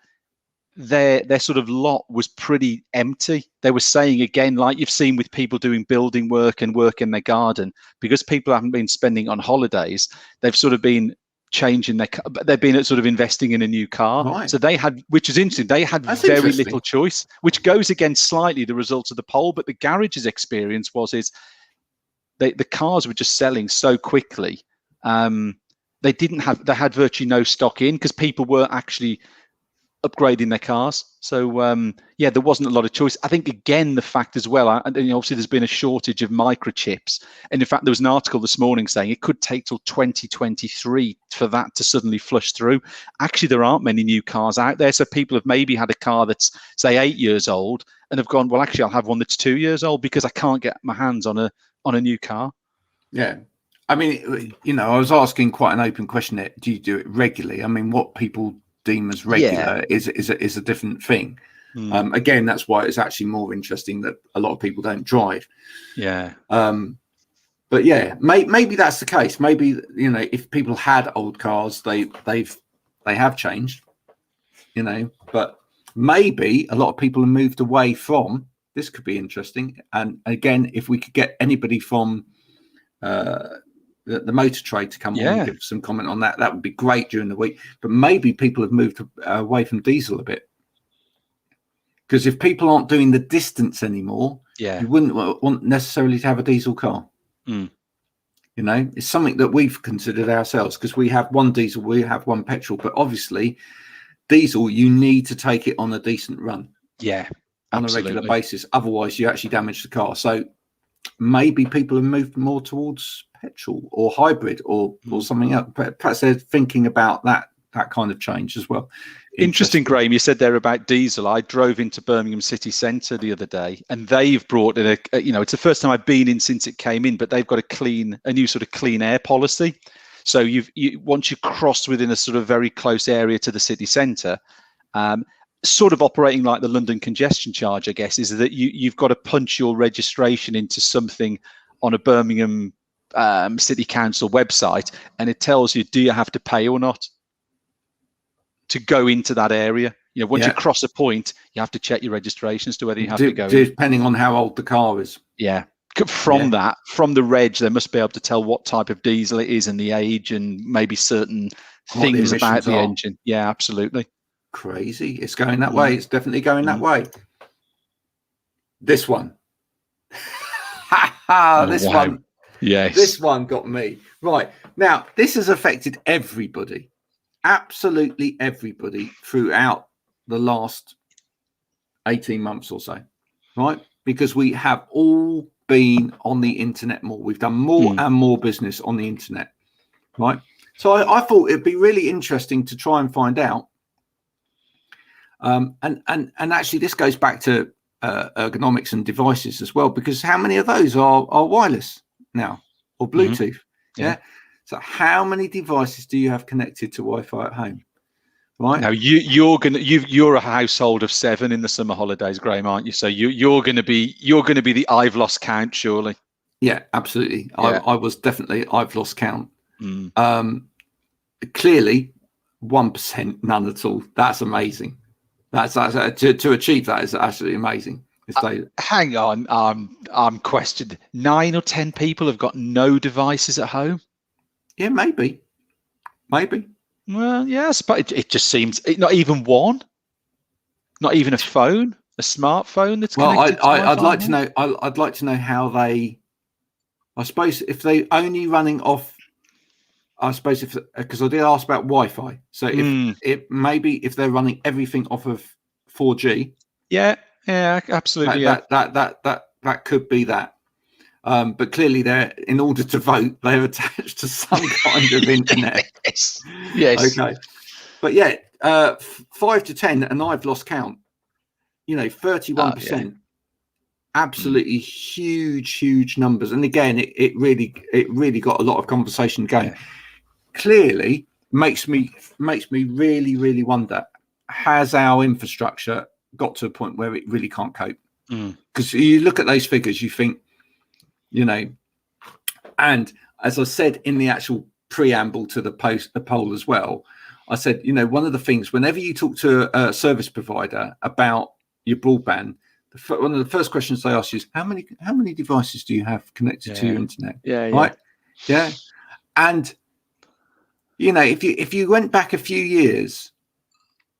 their sort of lot was pretty empty. They were saying, again, like you've seen with people doing building work and work in their garden, because people haven't been spending on holidays, they've sort of been changing they've been sort of investing in a new car. Right. So they had, which is interesting, they had very little choice, which goes against slightly the results of the poll. But the garage's experience is the cars were just selling so quickly. They had virtually no stock in because people were actually upgrading their cars. So there wasn't a lot of choice. I think, again, the fact as well, obviously there's been a shortage of microchips. And in fact, there was an article this morning saying it could take till 2023 for that to suddenly flush through. Actually, there aren't many new cars out there. So people have maybe had a car that's, say, 8 years old and have gone, well, actually, I'll have one that's 2 years old because I can't get my hands on a new car. Yeah. I mean, I was asking quite an open question there. Do you do it regularly? I mean, what people deem as regular is a different thing. Again, that's why it's actually more interesting that a lot of people don't drive. Yeah. But yeah, maybe that's the case. Maybe, you know, if people had old cars, they have changed, you know. But maybe a lot of people have moved away from. This could be interesting. And again, if we could get anybody from the motor trade to come on and give some comment on that, that would be great during the week. But maybe people have moved away from diesel a bit, because if people aren't doing the distance anymore, you wouldn't want necessarily to have a diesel car. You know, it's something that we've considered ourselves, because we have one diesel, we have one petrol, but obviously diesel, you need to take it on a decent run, on a regular basis, otherwise you actually damage the car. So maybe people have moved more towards petrol or hybrid or something else. Perhaps they're thinking about that kind of change as well. Interesting, Graham. You said there about diesel. I drove into Birmingham city centre the other day, and they've brought in it's the first time I've been in since it came in, but they've got a new sort of clean air policy. So once you cross within a sort of very close area to the city centre, sort of operating like the London congestion charge, I guess, is that you've got to punch your registration into something on a Birmingham City Council website, and it tells you, do you have to pay or not to go into that area? You know, once you cross a point, you have to check your registration as to whether you have to go depending on how old the car is. From the reg, they must be able to tell what type of diesel it is and the age and maybe certain things about the engine. Yeah, absolutely. Crazy. It's going that way. It's definitely going that way. This one. One. Yes. This one got me. Right. Now, this has affected everybody. Absolutely everybody throughout the last 18 months or so. Right? Because we have all been on the internet more. We've done more and more business on the internet. Right? So I thought it'd be really interesting to try and find out. And actually this goes back to ergonomics and devices as well, because how many of those are wireless now or Bluetooth? So how many devices do you have connected to Wi-Fi at home? Right now, you're a household of 7 in the summer holidays, Graham, aren't you? So you're going to be the I've lost count, surely. Yeah, absolutely. I was definitely I've lost count. Clearly 1%, none at all. That's amazing. That's to achieve that is absolutely amazing. Hang on, I'm questioned. 9 or 10 people have got no devices at home. Yeah, maybe. Well, yes, but it just seems not even one, not even a phone, a smartphone that's connected. I'd like to know. I'd like to know how they. I suppose if they only running off. I suppose because I did ask about Wi-Fi, so if they're running everything off of 4G. Yeah, absolutely. That could be that. But clearly, in order to vote, they're attached to some kind of internet. Yes. Okay. But yeah, 5 to 10, and I've lost count. 31%. Absolutely huge numbers. And again, it really got a lot of conversation going. Clearly, makes me really wonder: has our infrastructure got to a point where it really can't cope? Because you look at those figures, you think. And as I said in the actual preamble to the poll as well, I said, one of the things, whenever you talk to a service provider about your broadband, one of the first questions they ask you is how many devices do you have connected to your internet? Right? Yeah. And if you went back a few years,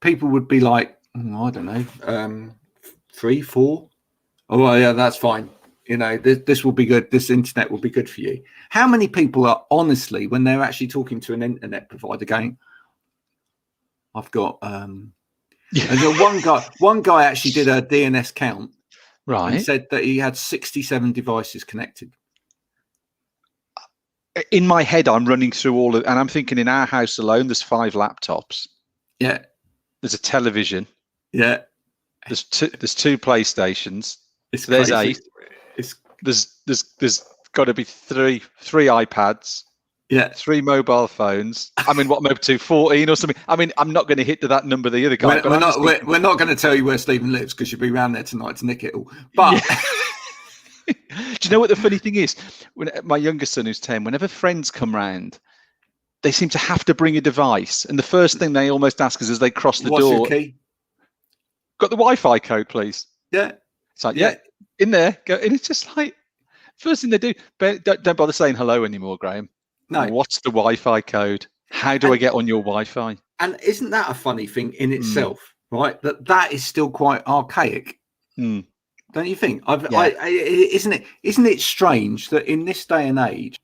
people would be like, I don't know, 3, 4. Oh, well, yeah, that's fine. This will be good. This internet will be good for you. How many people are honestly, when they're actually talking to an internet provider, going, I've got and one guy actually did a DNS count, right, and said that he had 67 devices connected. In my head, I'm running through and I'm thinking in our house alone, there's 5 laptops. Yeah. There's a television. Yeah. There's 2 PlayStations. There's 8. There's got to be 3 iPads. Yeah. 3 mobile phones. I mean, what, maybe 14 or something. I mean, I'm not going to hit to that number the other guy. We're not going to tell you where Stephen lives because you'll be around there tonight to nick it all. But you know what the funny thing is? When my youngest son, who's 10, whenever friends come round, they seem to have to bring a device, and the first thing they almost ask us as they cross the door, "What's your key? Got the Wi-Fi code, please?" Yeah, it's like, yeah, in there. Go, and it's just like first thing they do. But don't bother saying hello anymore, Graham. No. What's the Wi-Fi code? How do I get on your Wi-Fi? And isn't that a funny thing in itself, right? That is still quite archaic, don't you think? Isn't it strange that in this day and age,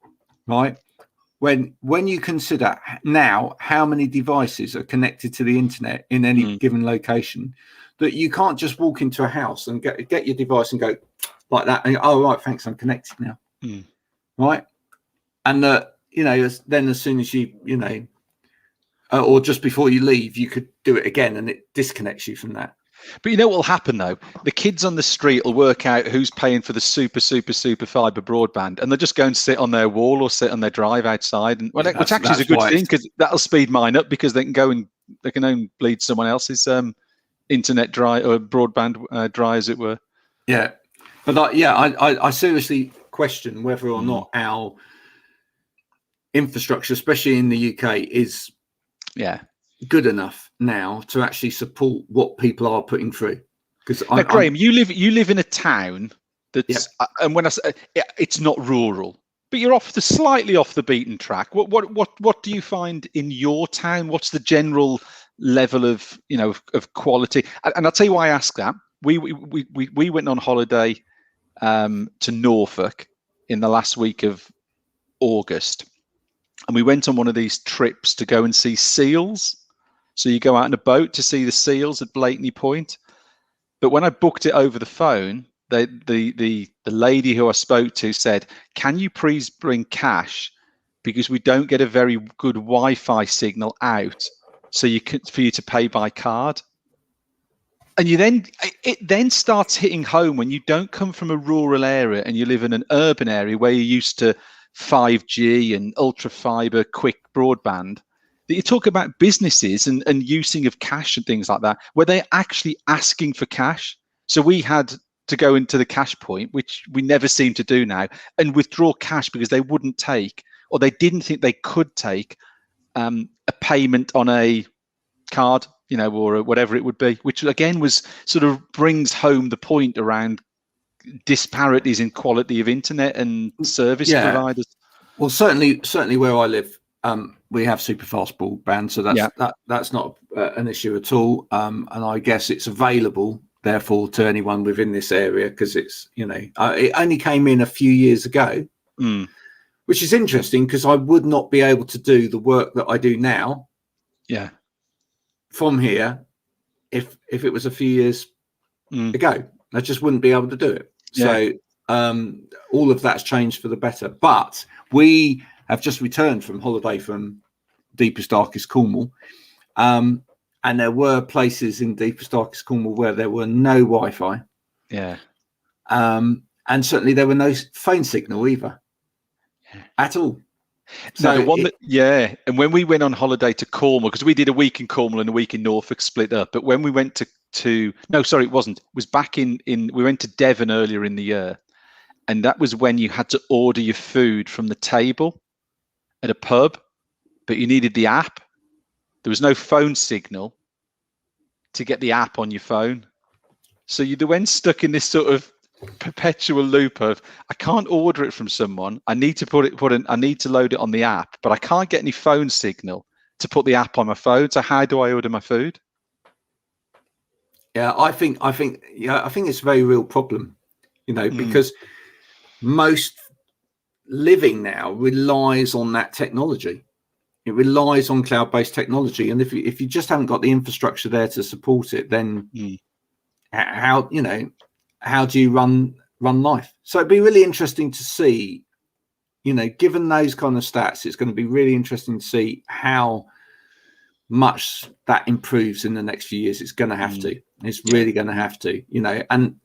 right, when you consider now how many devices are connected to the internet in any given location, that you can't just walk into a house and get your device and go like that and oh right, thanks, I'm connected now, right? And then as soon as you or just before you leave, you could do it again and it disconnects you from that. But you know what will happen though? The kids on the street will work out who's paying for the super fiber broadband, and they'll just go and sit on their wall or sit on their drive outside, and which actually is a good thing, because that'll speed mine up, because they can only bleed someone else's internet dry or broadband dry, as it were. Yeah, but I seriously question whether or not our infrastructure, especially in the UK, is good enough now to actually support what people are putting through. Because Graham, you live in a town that's and when I say it's not rural, but you're slightly off the beaten track. What do you find in your town? What's the general level of of quality? And I'll tell you why I ask that. We went on holiday to Norfolk in the last week of August, and we went on one of these trips to go and see seals. So you go out in a boat to see the seals at Blakeney Point. But when I booked it over the phone, the lady who I spoke to said, "Can you please bring cash, because we don't get a very good Wi-Fi signal out, so for you to pay by card." And it then starts hitting home when you don't come from a rural area and you live in an urban area where you're used to 5G and ultra fiber quick broadband, that you talk about businesses and using of cash and things like that, where they're actually asking for cash. So we had to go into the cash point, which we never seem to do now, and withdraw cash because they wouldn't take, or they didn't think they could take a payment on a card, or whatever it would be, which again was sort of brings home the point around disparities in quality of internet and service providers. Well, certainly where I live, we have super fast broadband, so that's not an issue at all. And I guess it's available, therefore, to anyone within this area, because it's it only came in a few years ago, which is interesting, because I would not be able to do the work that I do now, from here, if it was a few years ago. I just wouldn't be able to do it. So all of that's changed for the better. But we have just returned from holiday from deepest, darkest Cornwall. And there were places in deepest, darkest Cornwall where there were no Wi-Fi. Yeah. And certainly there were no phone signal either at all. So the one and when we went on holiday to Cornwall, because we did a week in Cornwall and a week in Norfolk split up, but when we went it was back in we went to Devon earlier in the year, and that was when you had to order your food from the table at a pub, but you needed the app. There was no phone signal to get the app on your phone, so you then stuck in this sort of perpetual loop of, I can't order it from someone, I need to I need to load it on the app, but I can't get any phone signal to put the app on my phone. So how do I order my food? Yeah, I think it's a very real problem, because most living now relies on that technology. It relies on cloud-based technology, and if you just haven't got the infrastructure there to support it, then how do you run life? So it'd be really interesting to see, given those kind of stats, it's going to be really interesting to see how much that improves in the next few years. It's going to have to. It's really going to have to, and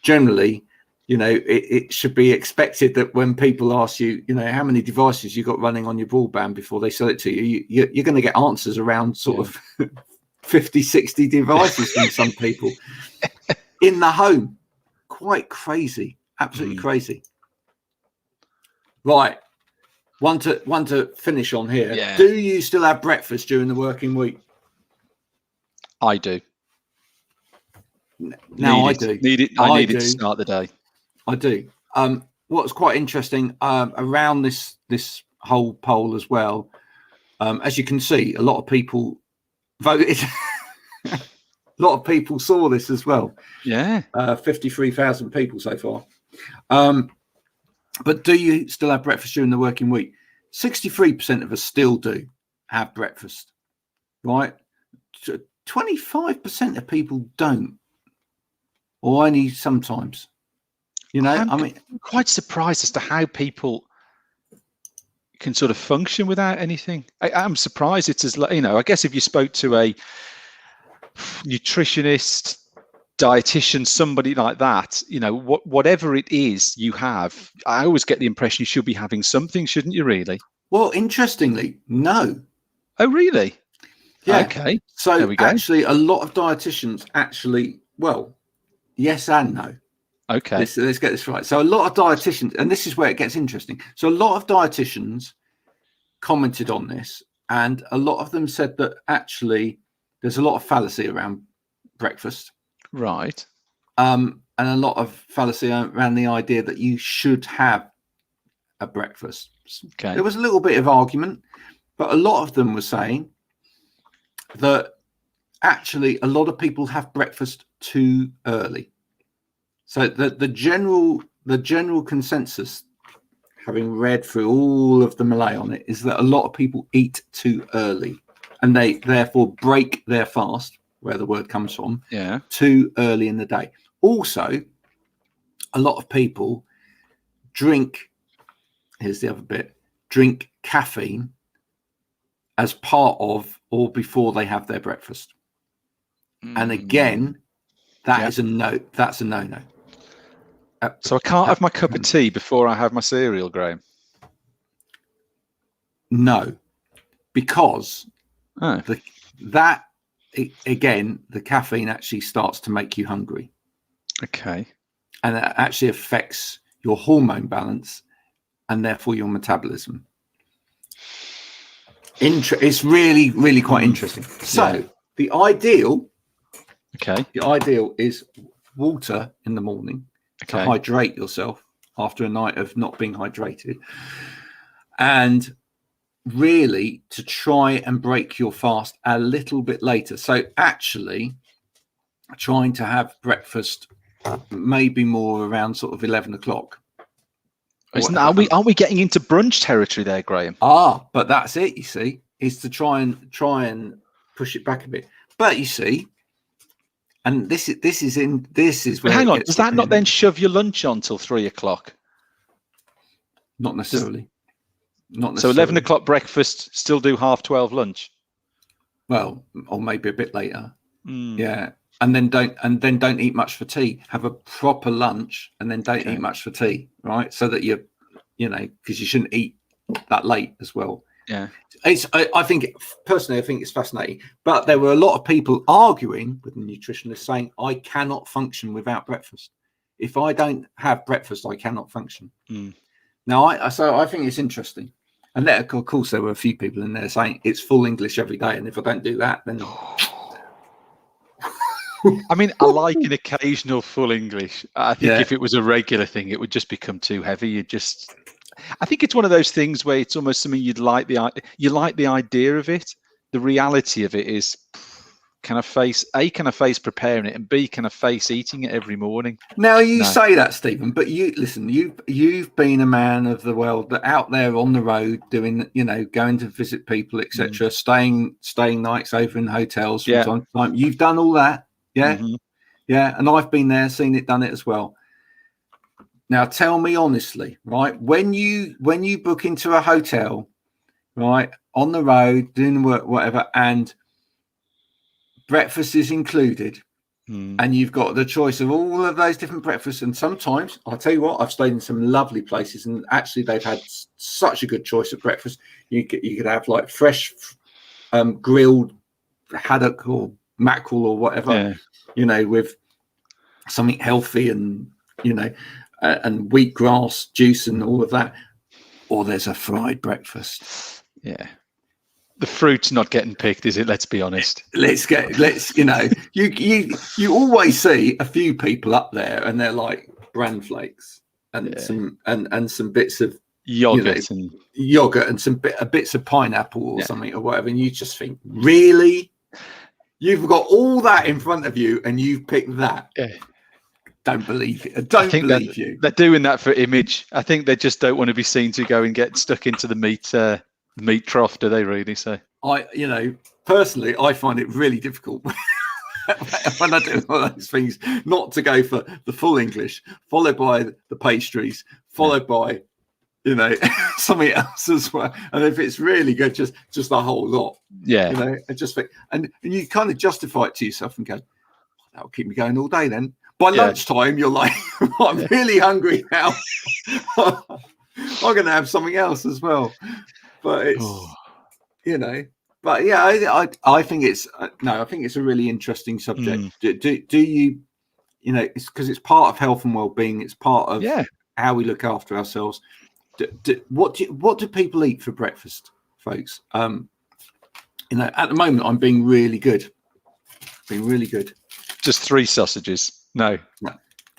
generally, it should be expected that when people ask you, how many devices you got running on your broadband before they sell it to you, you're going to get answers around sort of 50, 60 devices from some people in the home. Quite crazy. Absolutely crazy. Right. One to finish on here. Yeah. Do you still have breakfast during the working week? I do. Now I do. I need it to start the day. I do. What's quite interesting around this whole poll as well, as you can see, a lot of people voted. A lot of people saw this as well. Yeah. 53,000 people so far. But do you still have breakfast during the working week? 63% of us still do have breakfast, right? 25% of people don't, or only sometimes. You know, I'm quite surprised as to how people can sort of function without anything. I'm surprised it's as, you know, I guess if you spoke to a nutritionist, dietitian, somebody like that, you know, whatever it is you have, I always get the impression you should be having something, shouldn't you, really? Well, interestingly, no. Oh, really? Yeah. Okay. So there we go. Actually, a lot of dietitians actually, well, yes and no. Okay. Let's get this right. So a lot of dietitians, and this is where it gets interesting. So a lot of dietitians commented on this, and a lot of them said that actually there's a lot of fallacy around breakfast. Right. And a lot of fallacy around the idea that you should have a breakfast. Okay. There was a little bit of argument, but a lot of them were saying that actually a lot of people have breakfast too early. So the general consensus, having read through all of the Malay on it, is that a lot of people eat too early, and they therefore break their fast, where the word comes from, too early in the day. Also, a lot of people drink, here's the other bit, drink caffeine as part of or before they have their breakfast. And again, that's a no. So I can't have my cup of tea before I have my cereal, Graham? No, because the caffeine actually starts to make you hungry. Okay. And that actually affects your hormone balance and therefore your metabolism. It's really, really quite interesting. So the ideal is water in the morning to hydrate yourself after a night of not being hydrated, and really to try and break your fast a little bit later. So actually trying to have breakfast maybe more around sort of 11 o'clock. Aren't we getting into brunch territory there, Graham? But that's it, you see, is to try and push it back a bit. But you see, and this is where. Hang on, does that not then shove your lunch on till 3 o'clock? Not necessarily. So 11 o'clock breakfast, still do 12:30 lunch. Well, or maybe a bit later. Yeah, and then don't eat much for tea. Have a proper lunch, and then don't eat much for tea, right? So that you know, because you shouldn't eat that late as well. Yeah, I think personally, I think it's fascinating. But there were a lot of people arguing with the nutritionist saying, I cannot function without breakfast. If I don't have breakfast, I cannot function. Now, I think it's interesting. And of course, there were a few people in there saying it's full English every day, and if I don't do that, then. I mean, I like an occasional full English. I think if it was a regular thing, it would just become too heavy. I think it's one of those things where it's almost something you like the idea of it. The reality of it is, can I face preparing it, and B, can I face eating it every morning? Now you say that, Stephen, but you've been a man of the world, that out there on the road doing, going to visit people, etc., staying nights over in hotels from time to time. You've done all that, and I've been there, seen it, done it as well. Now tell me honestly, right? When you book into a hotel, right, on the road, doing work, whatever, and breakfast is included, and you've got the choice of all of those different breakfasts. And sometimes, I'll tell you what, I've stayed in some lovely places, and actually they've had such a good choice of breakfast. You could have like fresh grilled haddock or mackerel or whatever, with something healthy, and and wheatgrass juice and all of that, or there's a fried breakfast. Yeah. The fruit's not getting picked, is it? Let's be honest. You always see a few people up there and they're like bran flakes and some bits of yogurt and some bits of pineapple or something or whatever. And you just think, really? You've got all that in front of you and you've picked that. Yeah. Don't believe it. Don't believe you. They're doing that for image. I think they just don't want to be seen to go and get stuck into the meat trough, do they really? So personally, I find it really difficult when I do all those things not to go for the full English, followed by the pastries, followed by something else as well. And if it's really good, just a whole lot. Yeah. And just think, and you kind of justify it to yourself and go, that'll keep me going all day then. By lunchtime, you're like, I'm really hungry now. I'm going to have something else as well. But it's, but yeah, I think it's I think it's a really interesting subject. Do you, it's because it's part of health and well-being. It's part of how we look after ourselves. What do people eat for breakfast, folks? At the moment, I'm being really good. Just 3 sausages. No.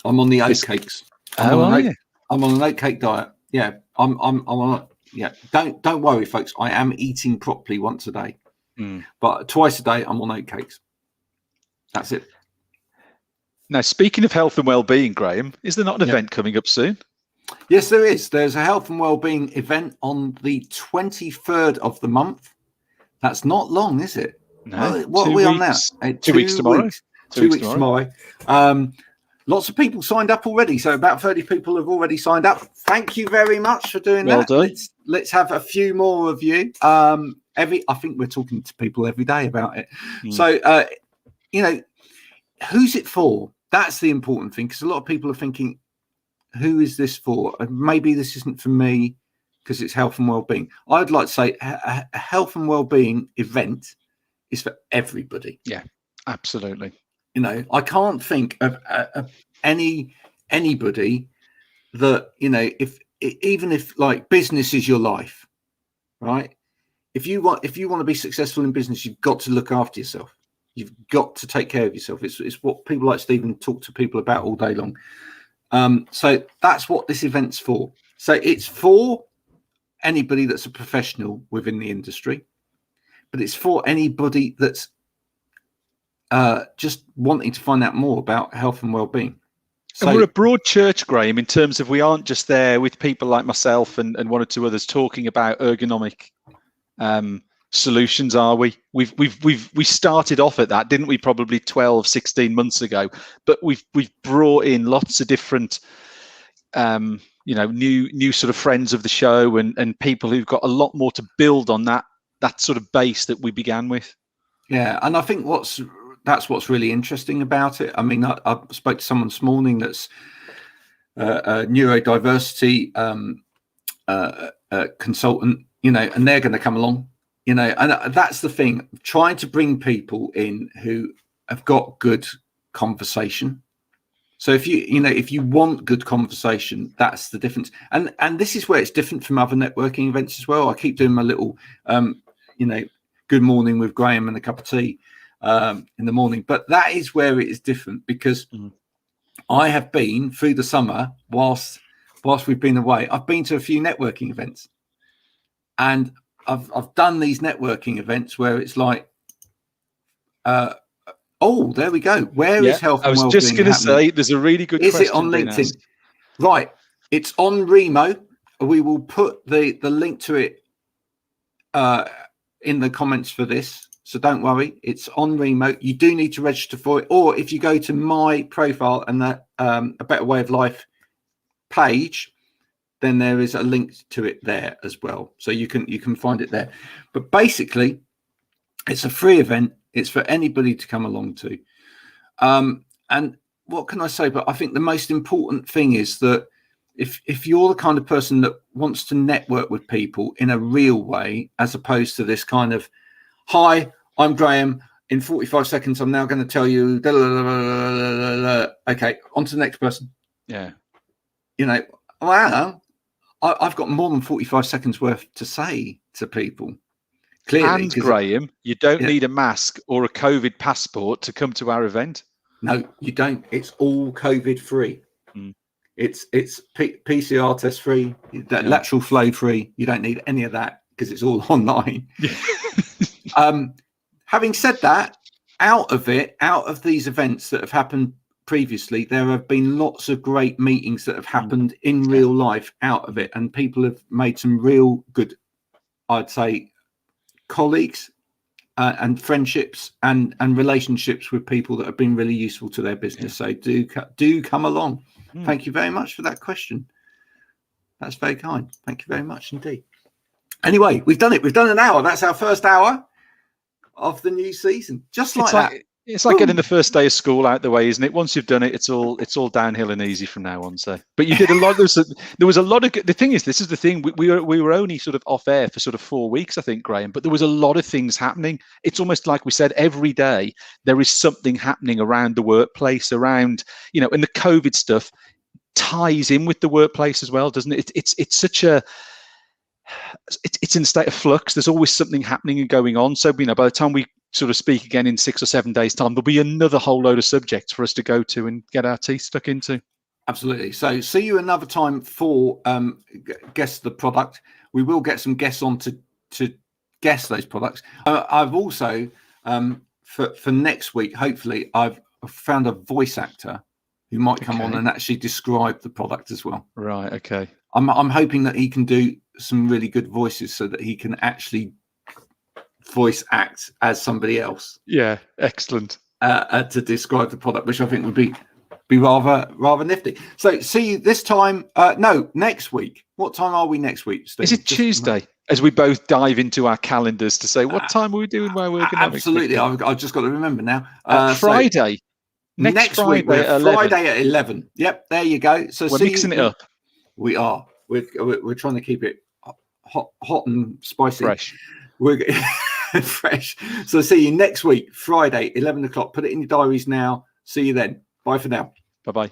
I'm on the oatcakes. I'm on an oatcake diet. Yeah, I'm on. Yeah, don't worry, folks. I am eating properly once a day, but twice a day I'm on oatcakes. That's it. Now, speaking of health and well-being, Graham, is there not an event coming up soon? Yes, there is. There's a health and well-being event on the 23rd of the month. That's not long, is it? No. What are we on now? 2 weeks tomorrow. 2 weeks tomorrow. Lots of people signed up already. So about 30 people have already signed up. Thank you very much for doing that. Well done. Let's have a few more of you. I think we're talking to people every day about it. So, who's it for? That's the important thing, because a lot of people are thinking, who is this for? Maybe this isn't for me because it's health and well-being. I'd like to say a health and well-being event is for everybody. Yeah, absolutely. I can't think of anybody that, even if like business is your life, right? If you want to be successful in business, you've got to look after yourself. You've got to take care of yourself. It's what people like Stephen talk to people about all day long. So that's what this event's for. So it's for anybody that's a professional within the industry, but it's for anybody that's just wanting to find out more about health and well-being. So, and we're a broad church, Graham, in terms of we aren't just there with people like myself and 1 or 2 others talking about ergonomic solutions, are we? We started off at that, didn't we? Probably 12, 16 months ago, but we've brought in lots of different new sort of friends of the show and people who've got a lot more to build on that sort of base that we began with. Yeah, and I think that's what's really interesting about it. I mean, I spoke to someone this morning that's a neurodiversity consultant, and they're going to come along, and that's the thing, trying to bring people in who have got good conversation. So if you want good conversation, that's the difference. And this is where it's different from other networking events as well. I keep doing my little, good morning with Graham and a cup of tea in the morning, but that is where it is different, because I have been through the summer whilst we've been away. I've been to a few networking events, and I've done these networking events where it's like, oh, there we go. Where is health and well-being? I was just going to say, there's a really good question. Is it on LinkedIn? Right, it's on Remo. We will put the link to it in the comments for this. So don't worry, it's on Remo. You do need to register for it, or if you go to my profile and the A Better Way of Life page, then there is a link to it there as well. So you can find it there. But basically, it's a free event. It's for anybody to come along to. And what can I say? But I think the most important thing is that if you're the kind of person that wants to network with people in a real way, as opposed to this kind of, hi, I'm Graham. In 45 seconds, I'm now going to tell you. Okay, on to the next person. Yeah. you know, well, I've got more than 45 seconds worth to say to people. Clearly, and Graham, you don't need a mask or a COVID passport to come to our event. No, you don't. It's all COVID free. It's PCR test free, lateral flow free. You don't need any of that because it's all online. Having said that, out of these events that have happened previously, there have been lots of great meetings that have happened in real life out of it, and people have made some real good, I'd say, colleagues and friendships and relationships with people that have been really useful to their business. So do come along. Thank you very much for that question. That's very kind. Thank you very much indeed. Anyway, we've done it. We've done an hour. That's our first hour of the new season. Just like that. It's like getting the first day of school out the way, isn't it? Once you've done it, it's all downhill and easy from now on. So, but you did a lot. There was a lot of. The thing is, this is the thing. We were only sort of off air for sort of 4 weeks, I think, Graham. But there was a lot of things happening. It's almost like we said, every day there is something happening around the workplace, around, you know, and the COVID stuff ties in with the workplace as well, doesn't it? It's such a. It's in a state of flux. There's always something happening and going on. So, you know, by the time we sort of speak again in 6 or 7 days' time, there'll be another whole load of subjects for us to go to and get our teeth stuck into. Absolutely. So see you another time for guess the product. We will get some guests on to guess those products. I've also for next week, hopefully, I've found a voice actor who might come on and actually describe the product as well. Right. Okay. I'm hoping that he can do some really good voices so that he can actually voice act as somebody else. Yeah, excellent. To describe the product, which I think would be rather nifty. So see you this time. No, next week. What time are we next week, Steve? Is it Tuesday? As we both dive into our calendars to say what time are we doing my Ergonomics? Absolutely. I've just got to remember now. Friday. So next week, Friday at 11. Yep, there you go. So we're mixing it up. We are. We're trying to keep it hot and spicy. Fresh. We're fresh. So see you next week, Friday, 11 o'clock. Put it in your diaries now. See you then. Bye for now. Bye-bye.